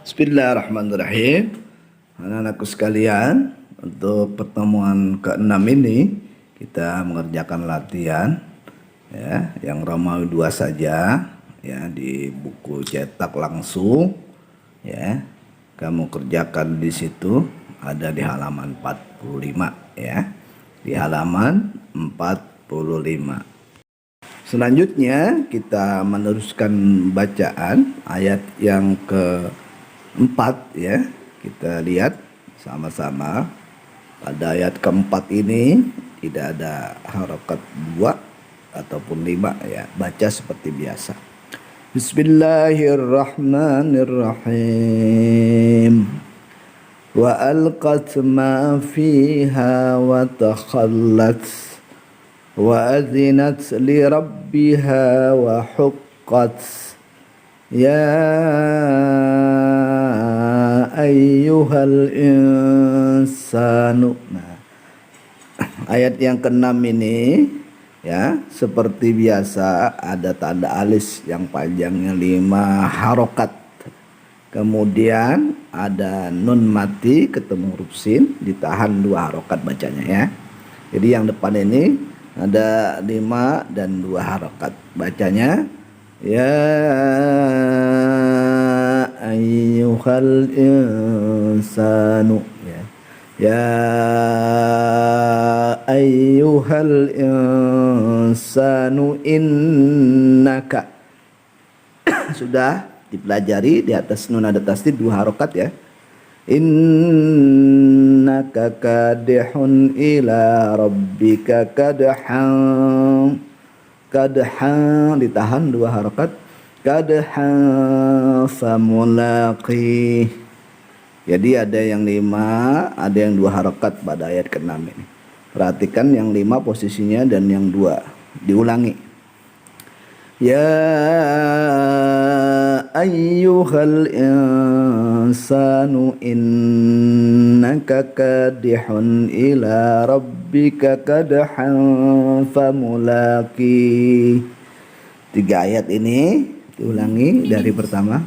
Bismillahirrahmanirrahim. Anak-anakku sekalian, untuk pertemuan ke-6 ini kita mengerjakan latihan ya, yang Romawi 2 saja ya, di buku cetak langsung ya. Kamu kerjakan di situ, ada di halaman 45 ya. Di halaman 45. Selanjutnya kita meneruskan bacaan ayat yang keempat ya. Kita lihat sama-sama. Pada ayat keempat ini tidak ada harokat 2 ataupun 5 ya. Baca seperti biasa. Bismillahirrahmanirrahim. Wa alqat ma fiha wa takhallat wa azinat li rabbiha wa huqqat ya ayyuhal insanu. Nah, ayat yang ke-6 ini ya, seperti biasa ada tanda alis yang panjangnya 5 harokat. Kemudian ada nun mati ketemu huruf sin, ditahan 2 harokat bacanya ya. Jadi yang depan ini ada 5 dan 2 harokat bacanya ya ayyuhal insanu ya. Ya ayyuhal insanu innaka. Sudah dipelajari, di atas nun ada tasdid 2 harokat ya. Innaka kadihun ila rabbika kadhan. Kadhan ditahan 2 harokat. Kadhan famulaqi. Jadi ada yang 5, ada yang 2 harokat pada ayat ke-6 ini. Perhatikan yang 5 posisinya dan yang 2 diulangi. Ya ayyuhal insanu innaka kadihun ila rabbika kadhan famulaqi. 3 ayat ini diulangi dari pertama.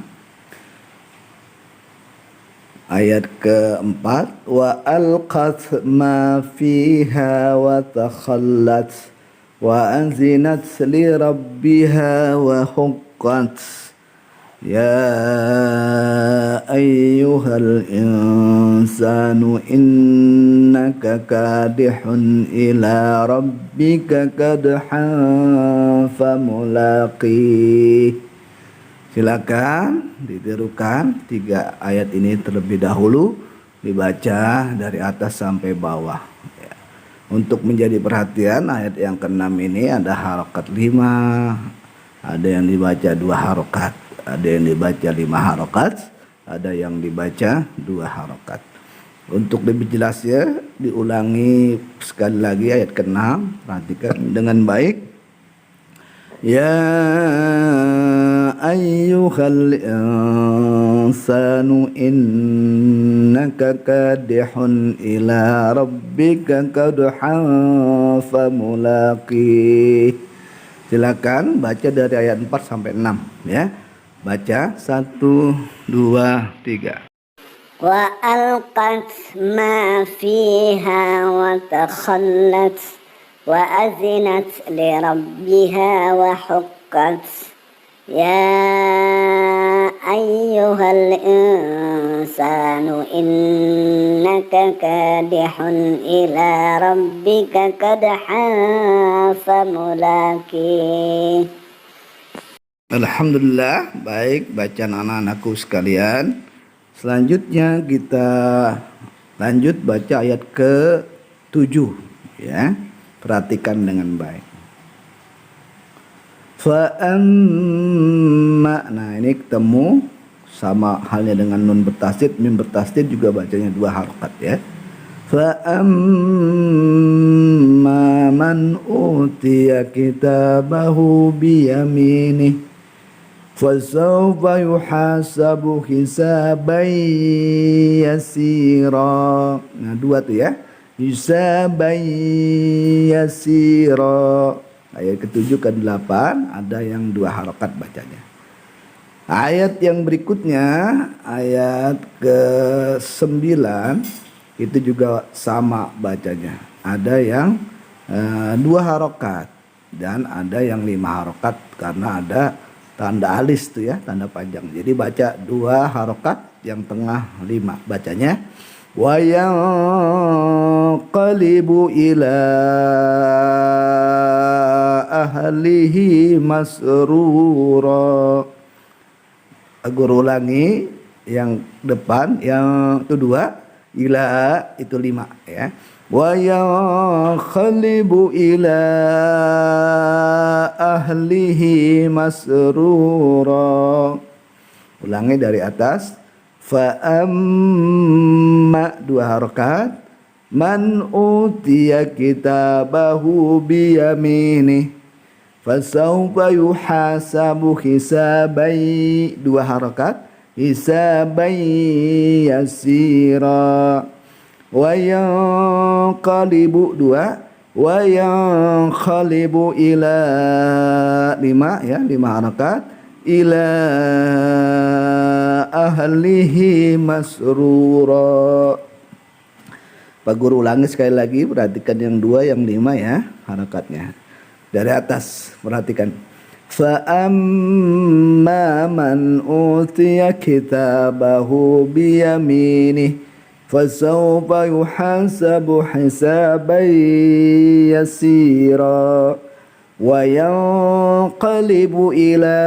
Ayat keempat, wa alqat ma fiha wa takhallat wa anzinat li rabbiha wa huqqat ya ayyuhal insanu innaka kadihun ila rabbika kadhan famulaqi. Silakan ditirukan 3 ayat ini terlebih dahulu, dibaca dari atas sampai bawah ya. Untuk menjadi perhatian, ayat yang ke-6 ini ada harokat 5, ada yang dibaca 2 harokat, ada yang dibaca 5 harokat, ada yang dibaca 2 harokat. Untuk lebih jelasnya diulangi sekali lagi ayat ke-6, perhatikan dengan baik. Ya ayyuhal insanu innaka kadihun ila rabbika kadhan famulaqi. Silakan baca dari ayat 4 sampai 6 ya. Baca 1 2 3. Wa alqat ma fiha wa takhallat wa azinat li rabbiha wa huqqat ya ayyuhal insanu innaka kadihun ila rabbika kadhan famulaqi. Alhamdulillah, baik bacaan anak-anakku sekalian. Selanjutnya kita lanjut baca ayat ke-7 ya. Perhatikan dengan baik. Fa'amma. Nah, ini ketemu sama halnya dengan nun bertasdid, mim bertasdid juga bacanya 2 harokat ya. Fa'amma man utiya kitabahu biyaminih fasawfa yuhasabu hisaban yasira. Nah, 2 tuh ya. Hisaban yasira. Ayat ke-7 ke-8 ada yang 2 harokat bacanya. Ayat yang berikutnya, ayat ke-9, itu juga sama bacanya. Ada yang 2 harokat dan ada yang 5 harokat karena ada tanda alis tuh ya, tanda panjang. Jadi baca 2 harokat, yang tengah 5. Bacanya wa yanqalibu ila ahlihi masrura. Guru ulangi, yang depan, yang kedua ila itu 5 ya. Wa yanqalibu ila ahlihi masrura. Ulangi dari atas. Fa amma 2 harokat, man utiya kitabahu biyaminih fasawfa yuhasabu hisabai, 2 harokat, hisabai yasira. Wa yanqalibu 2, wa yanqalibu ila 5 ya, 5 harokat, ila ahlihi masrura. Pak Guru ulangi sekali lagi, perhatikan yang 2, yang 5 ya harakatnya. Dari atas perhatikan. Fa amma man utiya kitabahu biyaminih fasawfa yuhasabu hisaban yasira wa yanqalibu ila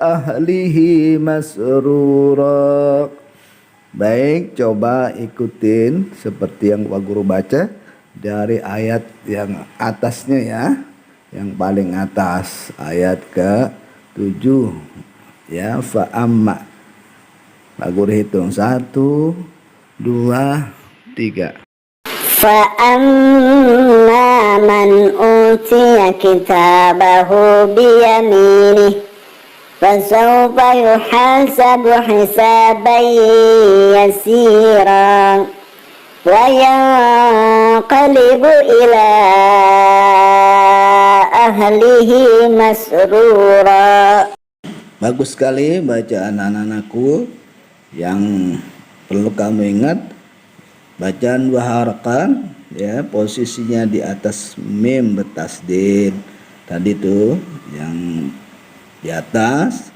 ahlihi masrura. Baik, coba ikutin seperti yang Pak Guru baca dari ayat yang atasnya ya, yang paling atas, ayat ke-7 ya. Fa amma, Pak Guru hitung 1, 2, 3. Fa amma man utiya kitabahu biyaminih fasawfa yuhasabu hisaban yasira wa yanqalibu ila ahlihi masrura. Bagus sekali bacaan anak-anakku. Yang perlu kamu ingat, bacaan 2 harakat ya, posisinya di atas mim bertasdid. Tadi tuh yang di atas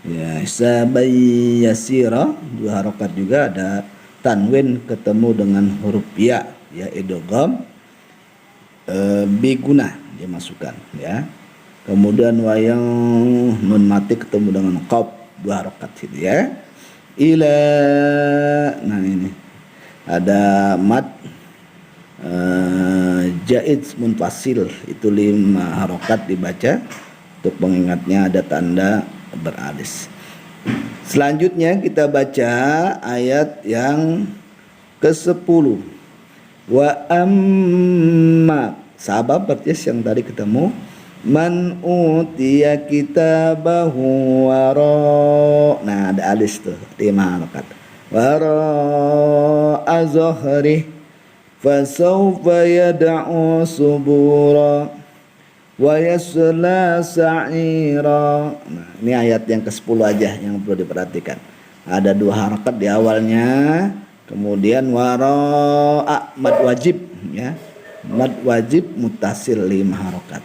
ya, hisabai yasira, 2 harakat juga ada tanwin ketemu dengan huruf ya idgham biguna dimasukkan ya. Kemudian wayang nun mati ketemu dengan qaf, 2 harakat itu ya. Ila, nah ini ada mad jaid munfasil, itu 5 harakat dibaca. Untuk pengingatnya ada tanda beralis. Selanjutnya kita baca ayat yang ke-10. Wa amma, sabab persis yang tadi ketemu, man utiya kitabahu wara. Nah, ada alis tuh, 5 harakat. Wara azhari fasawfa yad'u subura wa yasla sa'ira. Nah, ini ayat yang ke-10 aja yang perlu diperhatikan. Ada 2 harakat di awalnya, kemudian wara'a mad wajib ya. Mad wajib muttasil 5 harakat.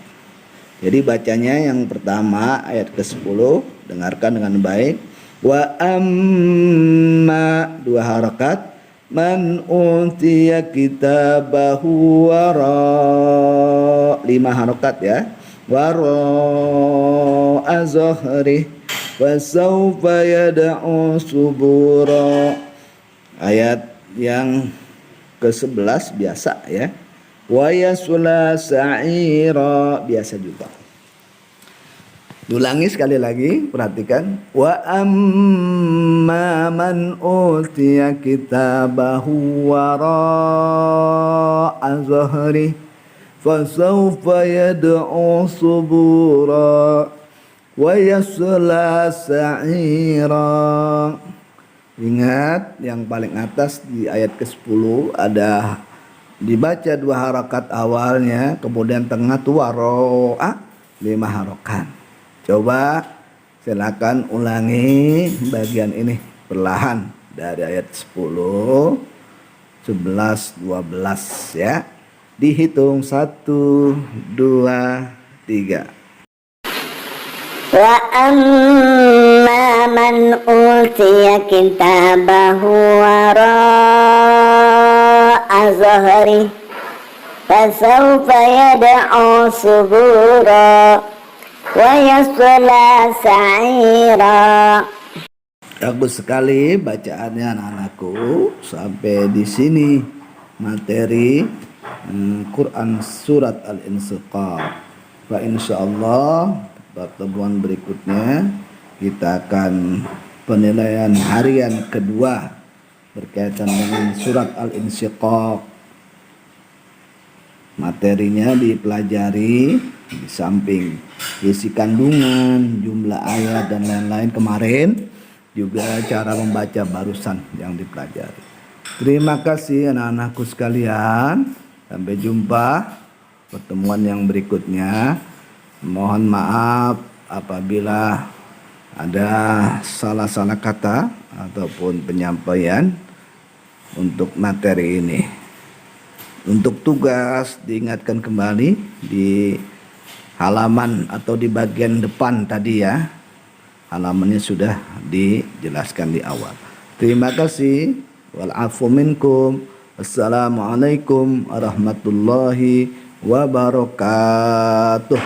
Jadi bacanya yang pertama ayat ke-10, dengarkan dengan baik. Wa amma, 2 harakat, man utiya kitabahu wara, 5 harakat ya. Wara azhari fasawfa yad'u subura. Ayat yang ke-11 biasa ya. Wa yasla sa'ira, biasa juga. Diulangi sekali lagi, perhatikan. Wa amma man utiya kitabahu wara azhari fasawfa yad'u subura wa yasla sa'ira. Ingat yang paling atas di ayat ke-10 ada dibaca 2 harakat awalnya, kemudian tengah tu waro'a 5 harakat. Coba Silakan ulangi bagian ini perlahan dari ayat 10, 11, 12 ya. Dihitung 1, 2, 3. Wa amma man utiya kitabahu wara'a zahri fasawfa yad'u subura wa yasla sa'ira. Bagus sekali bacaannya anak-anakku. Sampai di sini materi Quran surat Al-Insyiqaq. Wa insyaallah pertemuan berikutnya kita akan penilaian harian kedua berkaitan dengan surat Al-Insyiqaq. Materinya dipelajari di samping isi kandungan, jumlah ayat dan lain-lain kemarin, juga cara membaca barusan yang dipelajari. Terima kasih anak-anakku sekalian. Sampai jumpa pertemuan yang berikutnya. Mohon maaf apabila ada salah-salah kata ataupun penyampaian untuk materi ini. Untuk tugas diingatkan kembali di halaman atau di bagian depan tadi ya. Halamannya sudah dijelaskan di awal. Terima kasih. Wal afu minkum. Assalamualaikum warahmatullahi wabarakatuh.